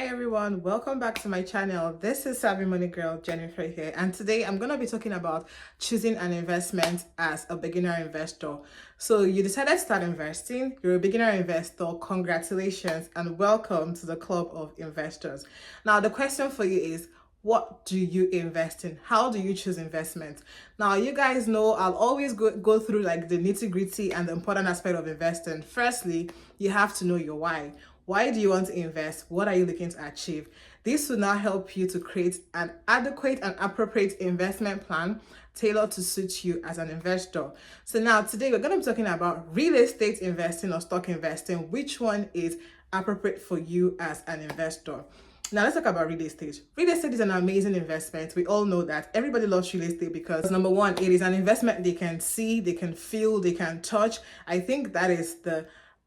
Hi everyone, welcome back to my channel. This is Savvy Money Girl Jennifer here, and today I'm going to be talking about choosing an investment as a beginner investor. So you decided to start investing, you're a beginner investor, congratulations and welcome to the club of investors. Now the question for you is, what do you invest in? How do you choose investment? Now, you guys know I'll always go through like the nitty gritty and the important aspect of investing. Firstly, you have to know your why. Why do you want to invest? What are you looking to achieve? This will now help you to create an adequate and appropriate investment plan tailored to suit you as an investor. So now today we're going to be talking about real estate investing or stock investing. Which one is appropriate for you as an investor? Now let's talk about real estate. Real estate is an amazing investment. We all know that. Everybody loves real estate because number one, it is an investment they can see, they can feel, they can touch. I think that is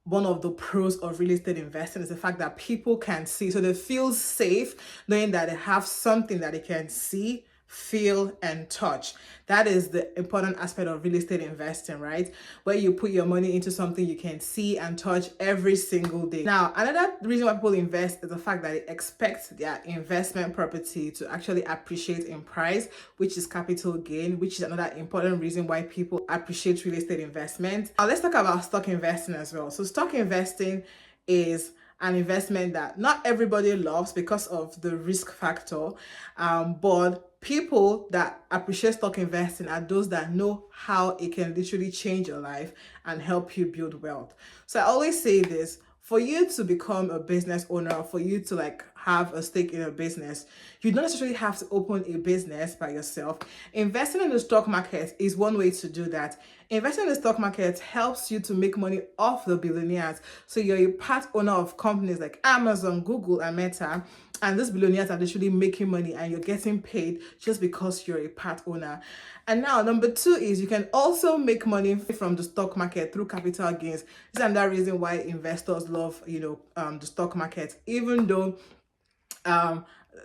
one of the pros of real estate investing, is the fact that people can see. So they feel safe knowing that they have something that they can see, feel and touch. That is the important aspect of real estate investing, right? Where you put your money into something you can see and touch every single day. Now, another reason why people invest is the fact that they expect their investment property to actually appreciate in price, which is capital gain, which is another important reason why people appreciate real estate investment. Now, let's talk about stock investing as well. So stock investing is an investment that not everybody loves because of the risk factor, but people that appreciate stock investing are those that know how it can literally change your life and help you build wealth. So I always say this: for you to become a business owner, for you to like have a stake in a business, you don't necessarily have to open a business by yourself. Investing in the stock market is one way to do that. Investing in the stock market helps you to make money off the billionaires. So you're a part owner of companies like Amazon, Google, and Meta, and these billionaires are literally making money and you're getting paid just because you're a part owner. And now number two is you can also make money from the stock market through capital gains. This is another reason why investors love the stock market, even though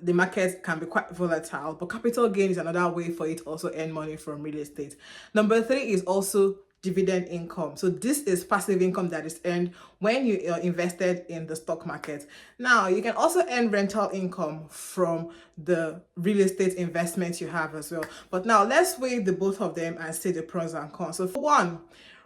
the market can be quite volatile, but capital gain is another way for you to also earn money from real estate. Number three is also dividend income. So this is passive income that is earned when you are invested in the stock market. Now you can also earn rental income from the real estate investments you have as well. But now let's weigh the both of them and see the pros and cons. So for one,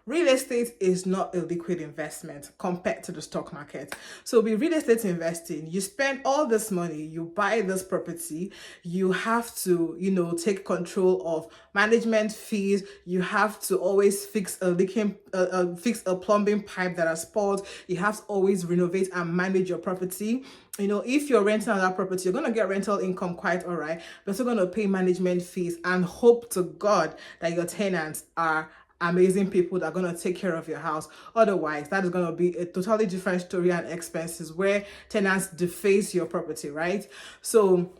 real estate is not a liquid investment compared to the stock market. So with real estate investing, you spend all this money, you buy this property, you have to, take control of management fees. You have to always fix a plumbing pipe that has spoiled. You have to always renovate and manage your property. If you're renting on that property, you're going to get rental income quite all right, but you're still going to pay management fees and hope to God that your tenants are amazing people that are going to take care of your house. Otherwise, that is going to be a totally different story and expenses where tenants deface your property, right? So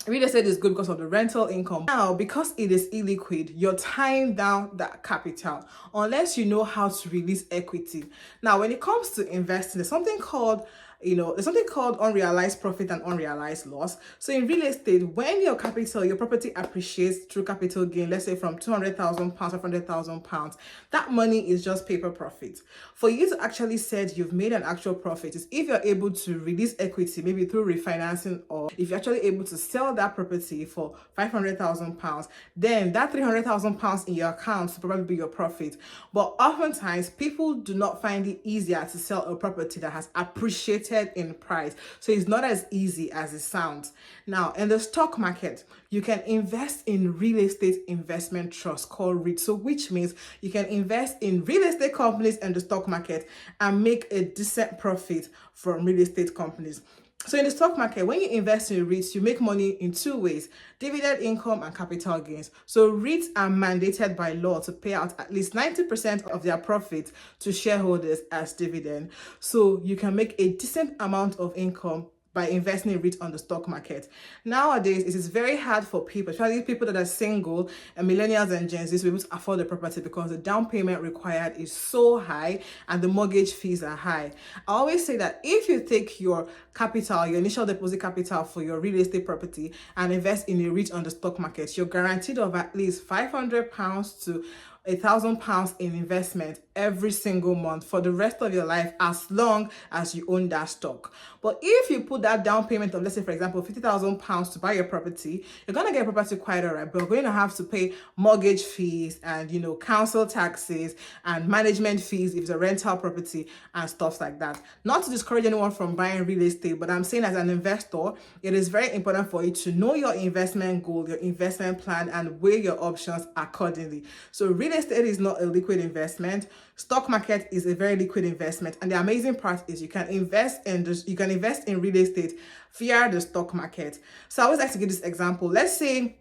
real estate is good because of the rental income. Now, because it is illiquid, you're tying down that capital unless you know how to release equity. Now, when it comes to investing, there's something called unrealized profit and unrealized loss. So in real estate, when your property appreciates through capital gain, let's say from £200,000, £500,000, that money is just paper profit. For you to actually say you've made an actual profit is if you're able to release equity, maybe through refinancing, or if you're actually able to sell that property for £500,000, then that £300,000 in your account will probably be your profit. But oftentimes, people do not find it easier to sell a property that has appreciated in price. So it's not as easy as it sounds. Now, in the stock market, you can invest in real estate investment trust called REIT. So which means you can invest in real estate companies and the stock market and make a decent profit from real estate companies. So in the stock market, when you invest in REITs, you make money in two ways: dividend income and capital gains. So REITs are mandated by law to pay out at least 90% of their profits to shareholders as dividend. So you can make a decent amount of income by investing in REIT on the stock market. Nowadays, it is very hard for people, especially people that are single and millennials and Gen Z, to be able to afford the property because the down payment required is so high and the mortgage fees are high. I always say that if you take your capital, your initial deposit capital for your real estate property and invest in a REIT on the stock market, you're guaranteed of at least £500 to £1,000 in investment every single month for the rest of your life as long as you own that stock. But if you put that down payment of, let's say for example, £50,000 to buy your property, you're going to get property quite all right, but you're going to have to pay mortgage fees and, you know, council taxes and management fees if it's a rental property and stuff like that. Not to discourage anyone from buying real estate, but I'm saying as an investor, it is very important for you to know your investment goal, your investment plan, and weigh your options accordingly. So real estate is not a liquid investment. Stock market is a very liquid investment, and the amazing part is you can invest in real estate via the stock market. So I always like to give this example. Let's say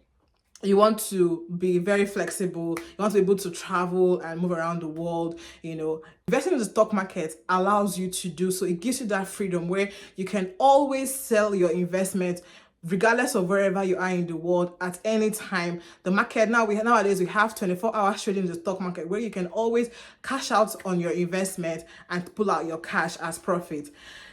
you want to be very flexible, you want to be able to travel and move around the world, you know, investing in the stock market allows you to do so. It gives you that freedom where you can always sell your investment regardless of wherever you are in the world at any time. The market nowadays we have 24 hours trading in the stock market where you can always cash out on your investment and pull out your cash as profit.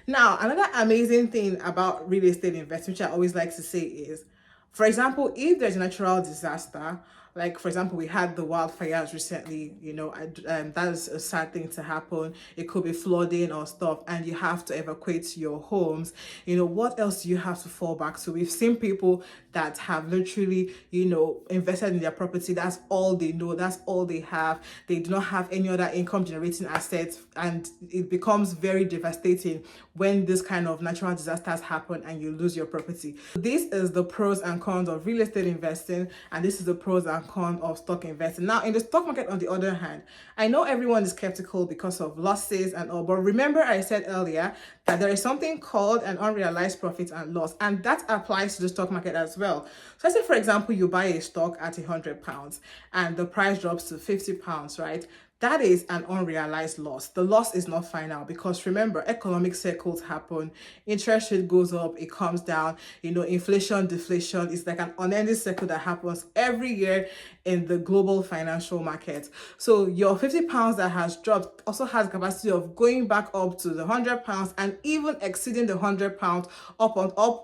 Now, another amazing thing about real estate investment, which I always like to say is, for example, if there's a natural disaster, like for example, we had the wildfires recently, you know, that is a sad thing to happen. It could be flooding or stuff, and you have to evacuate your homes. You know, what else do you have to fall back to? We've seen people that have literally, you know, invested in their property. That's all they know. That's all they have. They do not have any other income generating assets, and it becomes very devastating when this kind of natural disasters happen and you lose your property. This is the pros and cons of real estate investing, and this is the pros and cons of stock investing. Now, in the stock market, on the other hand, I know everyone is skeptical because of losses and all, but remember I said earlier that there is something called an unrealized profit and loss, and that applies to the stock market as well. So let's say, for example, you buy a stock at £100 and the price drops to £50, right? That is an unrealized loss. The loss is not final because remember, economic cycles happen. Interest rate goes up, it comes down. You know, inflation, deflation is like an unending cycle that happens every year in the global financial market. So your £50 that has dropped also has the capacity of going back up to the £100 and even exceeding the £100 up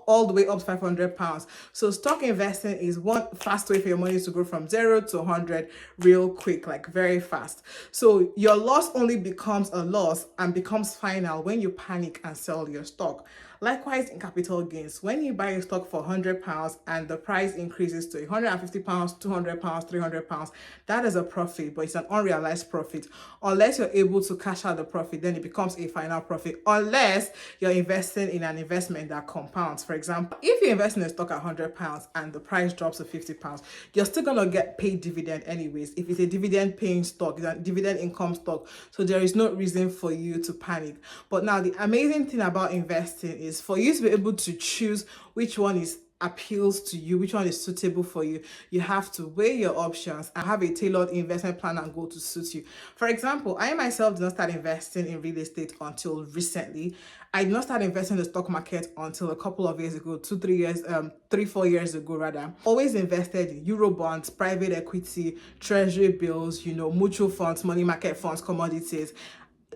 all the way up to £500. So stock investing is one fast way for your money to go from 0 to 100 real quick, like very fast. So your loss only becomes a loss and becomes final when you panic and sell your stock. Likewise, in capital gains, when you buy a stock for £100 and the price increases to £150, £200, £300, that is a profit, but it's an unrealized profit. Unless you're able to cash out the profit, then it becomes a final profit, unless you're investing in an investment that compounds. For example, if you invest in a stock at £100 and the price drops to £50, you're still going to get paid dividend anyways. If it's a dividend paying stock, it's a dividend income stock, so there is no reason for you to panic. But now the amazing thing about investing is for you to be able to choose which one appeals to you, which one is suitable for you, you have to weigh your options and have a tailored investment plan and goal to suit you. For example, I myself did not start investing in real estate until recently. I did not start investing in the stock market until a couple of years ago, 4 years ago rather. Always invested in Euro bonds, private equity, treasury bills, you know, mutual funds, money market funds, commodities.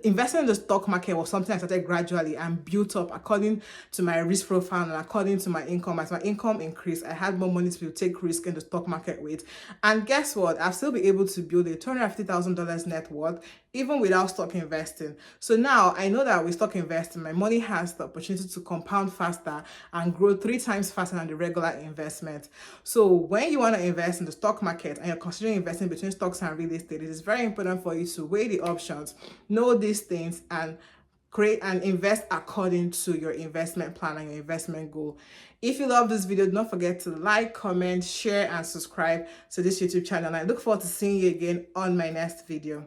Investing in the stock market was something I started gradually and built up according to my risk profile and according to my income. As my income increased, I had more money to take risk in the stock market with. And guess what? I've still been able to build a $250,000 net worth even without stock investing. So now I know that with stock investing, my money has the opportunity to compound faster and grow 3 times faster than the regular investment. So when you want to invest in the stock market and you're considering investing between stocks and real estate, it is very important for you to weigh the options, know these things, and create and invest according to your investment plan and your investment goal. If you love this video, do not forget to like, comment, share, and subscribe to this YouTube channel. And I look forward to seeing you again on my next video.